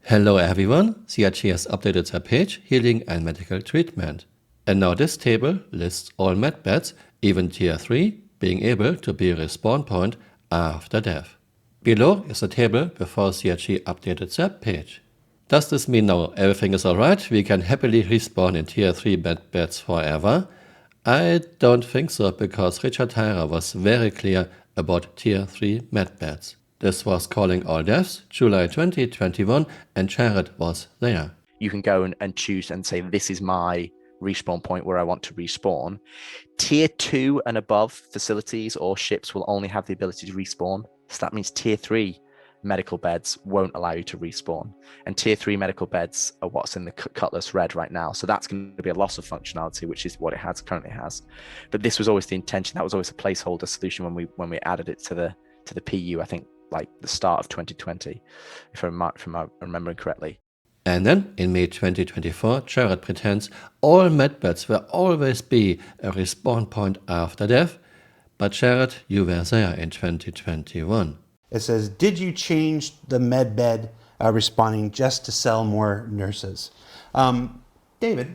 Hello everyone, CIG has updated their page, Healing and Medical Treatment. And now this table lists all medbeds, even Tier 3, being able to be a respawn point after death. Below is a table before CIG updated their page. Does this mean now everything is alright, we can happily respawn in Tier 3 medbeds forever? I don't think so, because Richard Tyra was very clear about Tier 3 medbeds. This was Calling All Deaths, July 2021, and Jared was there. You can go and choose and say, this is my respawn point where I want to respawn. Tier 2 and above facilities or ships will only have the ability to respawn. So that means Tier 3 medical beds won't allow you to respawn. And Tier 3 medical beds are what's in the Cutlass Red right now. So that's going to be a loss of functionality, which is what it currently has. But this was always the intention. That was always a placeholder solution when we added it to the PU, I think, like the start of 2020, if I'm remembering correctly. And then, in May 2024, Jared pretends all medbeds will always be a respawn point after death. But Jared, you were there in 2021. It says, did you change the medbed respawning just to sell more nurses? David,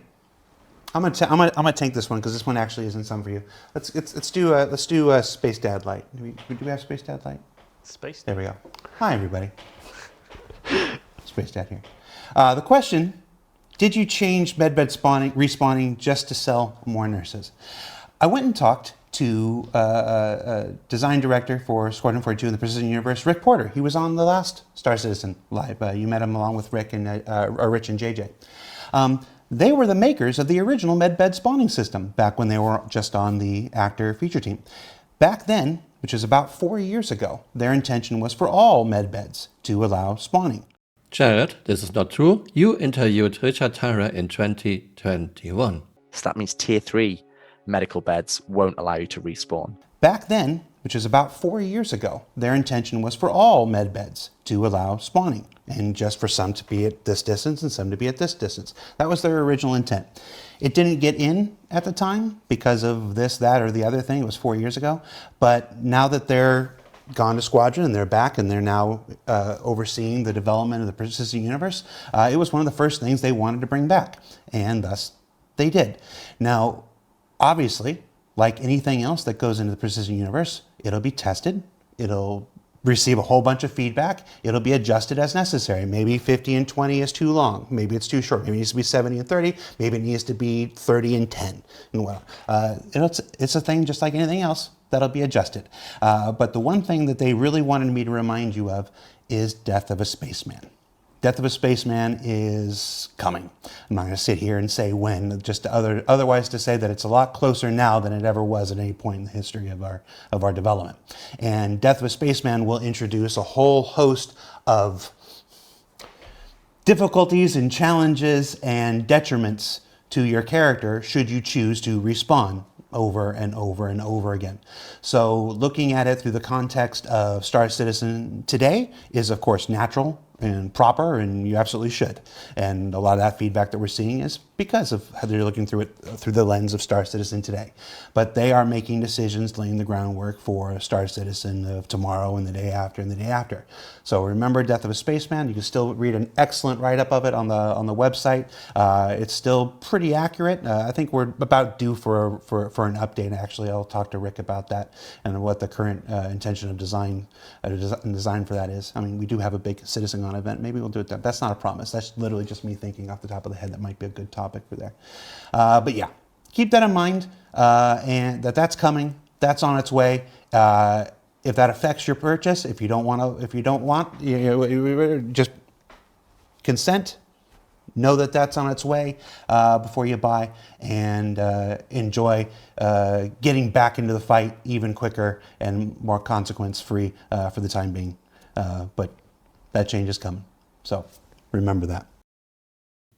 I'm gonna take this one because this one actually isn't some for you. Let's do Space Dad Light. Do we have Space Dad Light? Space. There we go. Hi, everybody. Space Dad here. The question, did you change medbed respawning just to sell more nurses? I went and talked to design director for Squadron 42 in the Precision Universe, Rick Porter. He was on the last Star Citizen Live. You met him along with Rich and JJ. They were the makers of the original medbed spawning system back when they were just on the actor feature team. Back then, which is about 4 years ago, their intention was for all medbeds to allow spawning. Jared, this is not true. You interviewed Richard Tyra in 2021. So that means Tier 3 medical beds won't allow you to respawn. Back then, which is about 4 years ago, their intention was for all medbeds to allow spawning, and just for some to be at this distance and some to be at this distance. That was their original intent. It didn't get in at the time because of this, that, or the other thing. It was 4 years ago. But now that they're gone to Squadron and they're back and they're now overseeing the development of the Precision Universe, it was one of the first things they wanted to bring back, and thus they did. Now, obviously, like anything else that goes into the Precision Universe, it'll be tested, it'll receive a whole bunch of feedback, it'll be adjusted as necessary. Maybe 50 and 20 is too long, maybe it's too short, maybe it needs to be 70 and 30, maybe it needs to be 30 and 10. And well, it's a thing just like anything else that'll be adjusted. But the one thing that they really wanted me to remind you of is Death of a Spaceman. Death of a Spaceman is coming. I'm not going to sit here and say when, just otherwise to say that it's a lot closer now than it ever was at any point in the history of our development. And Death of a Spaceman will introduce a whole host of difficulties and challenges and detriments to your character should you choose to respawn over and over and over again. So looking at it through the context of Star Citizen today is of course natural and proper, and you absolutely should. And a lot of that feedback that we're seeing is because of how they're looking through it through the lens of Star Citizen today. But they are making decisions, laying the groundwork for Star Citizen of tomorrow and the day after and the day after. So remember Death of a Spaceman. You can still read an excellent write-up of it on the website. It's still pretty accurate. I think we're about due for an update. Actually, I'll talk to Rick about that and what the current intention of design for that is. I mean, we do have a big Citizen event. Maybe we'll do it then. That's not a promise. That's literally just me thinking off the top of the head that might be a good topic for there. But yeah, keep that in mind, and that's coming. That's on its way. If that affects your purchase, if you don't want, just consent. Know that that's on its way before you buy, and enjoy getting back into the fight even quicker and more consequence-free for the time being. But that change is coming. So remember that.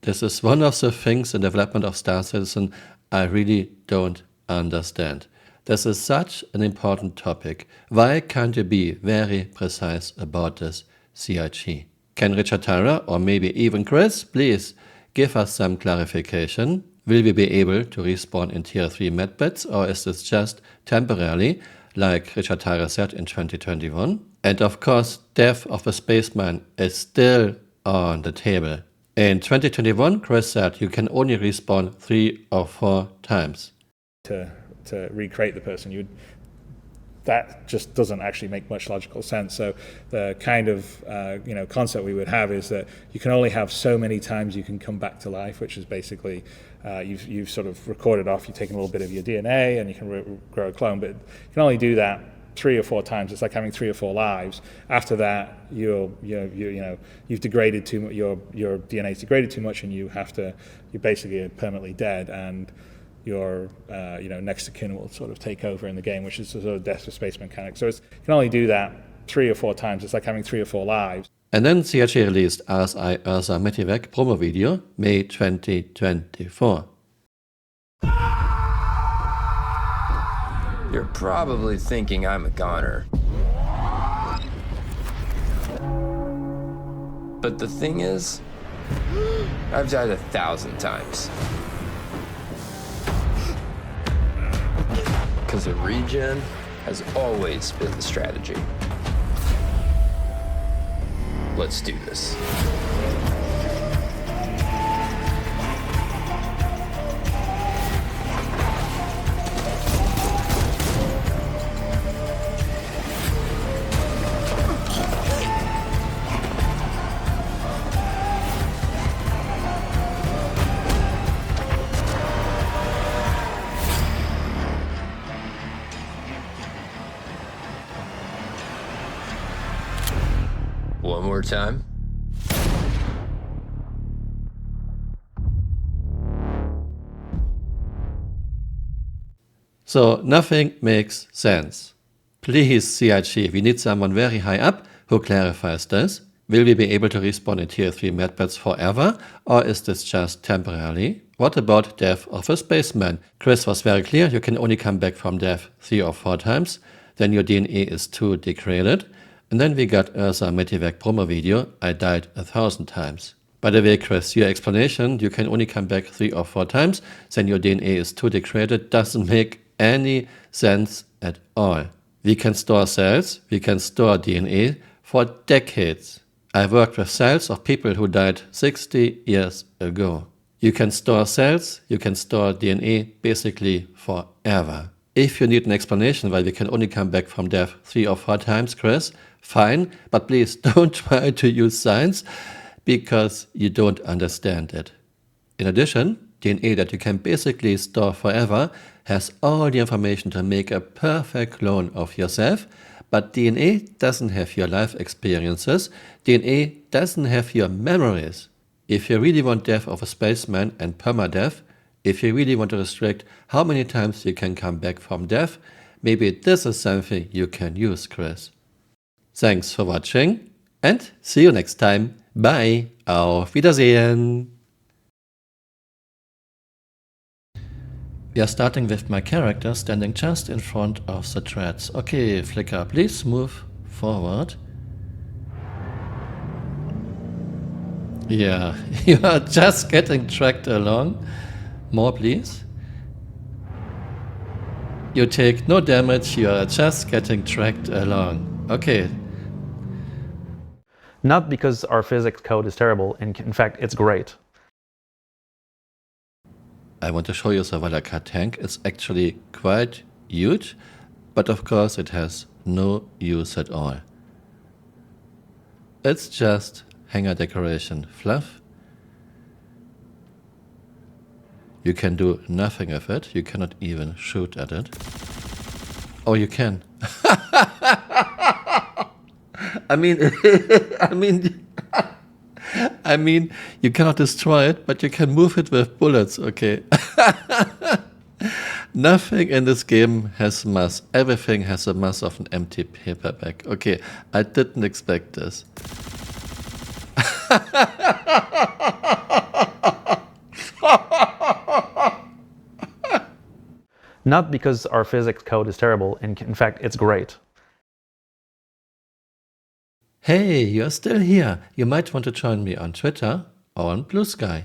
This is one of the things in development of Star Citizen I really don't understand. This is such an important topic. Why can't you be very precise about this, CIG? Can Richard Tyra or maybe even Chris please give us some clarification? Will we be able to respawn in Tier 3 medbeds, or is this just temporarily, like Richard Tyra said in 2021? And of course, Death of a Spaceman is still on the table. In 2021, Chris said you can only respawn 3 or 4 times. To recreate the person, that just doesn't actually make much logical sense. So the kind of concept we would have is that you can only have so many times you can come back to life, which is basically you've sort of recorded off, you've taken a little bit of your DNA and you can grow a clone, but you can only do that 3 or 4 times. It's like having 3 or 4 lives. After that, you've degraded too much. Your DNA's degraded too much, and you're basically permanently dead, and your next of kin will sort of take over in the game, which is the sort of death of space mechanic. So you can only do that 3 or 4 times. It's like having 3 or 4 lives. And then CIG released RSI Ursa Medivac promo video May 2024. You're probably thinking I'm a goner. But the thing is, I've died 1,000 times. Because a regen has always been the strategy. Let's do this. One more time. So nothing makes sense. Please, CIG, we need someone very high up who clarifies this. Will we be able to respawn in tier 3 medbeds forever, or is this just temporarily? What about death of a spaceman? Chris was very clear, you can only come back from death 3 or 4 times, then your DNA is too degraded. And then we got Ursa Medivac promo video, I died 1,000 times. By the way, Chris, your explanation, you can only come back 3 or 4 times, then your DNA is too degraded, doesn't make any sense at all. We can store cells, we can store DNA for decades. I worked with cells of people who died 60 years ago. You can store cells, you can store DNA basically forever. If you need an explanation why we can only come back from death 3 or 4 times, Chris, fine, but please don't try to use science because you don't understand it. In addition, DNA that you can basically store forever has all the information to make a perfect clone of yourself, but DNA doesn't have your life experiences, DNA doesn't have your memories. If you really want death of a spaceman and permadeath, if you really want to restrict how many times you can come back from death, maybe this is something you can use, Chris. Thanks for watching and see you next time. Bye. Auf Wiedersehen. We are starting with my character standing just in front of the threads. Okay, Flicker, please move forward. Yeah, you are just getting tracked along. More, please. You take no damage, you are just getting tracked along. Okay. Not because our physics code is terrible, in fact, it's great. I want to show you the Valaka tank. It's actually quite huge, but of course it has no use at all. It's just hanger decoration fluff. You can do nothing with it. You cannot even shoot at it. Oh, you can. I mean, you cannot destroy it, but you can move it with bullets, okay? Nothing in this game has mass. Everything has a mass of an empty paperback. Okay, I didn't expect this. Not because our physics code is terrible, in fact, it's great. Hey, you're still here. You might want to join me on Twitter or on Blue Sky.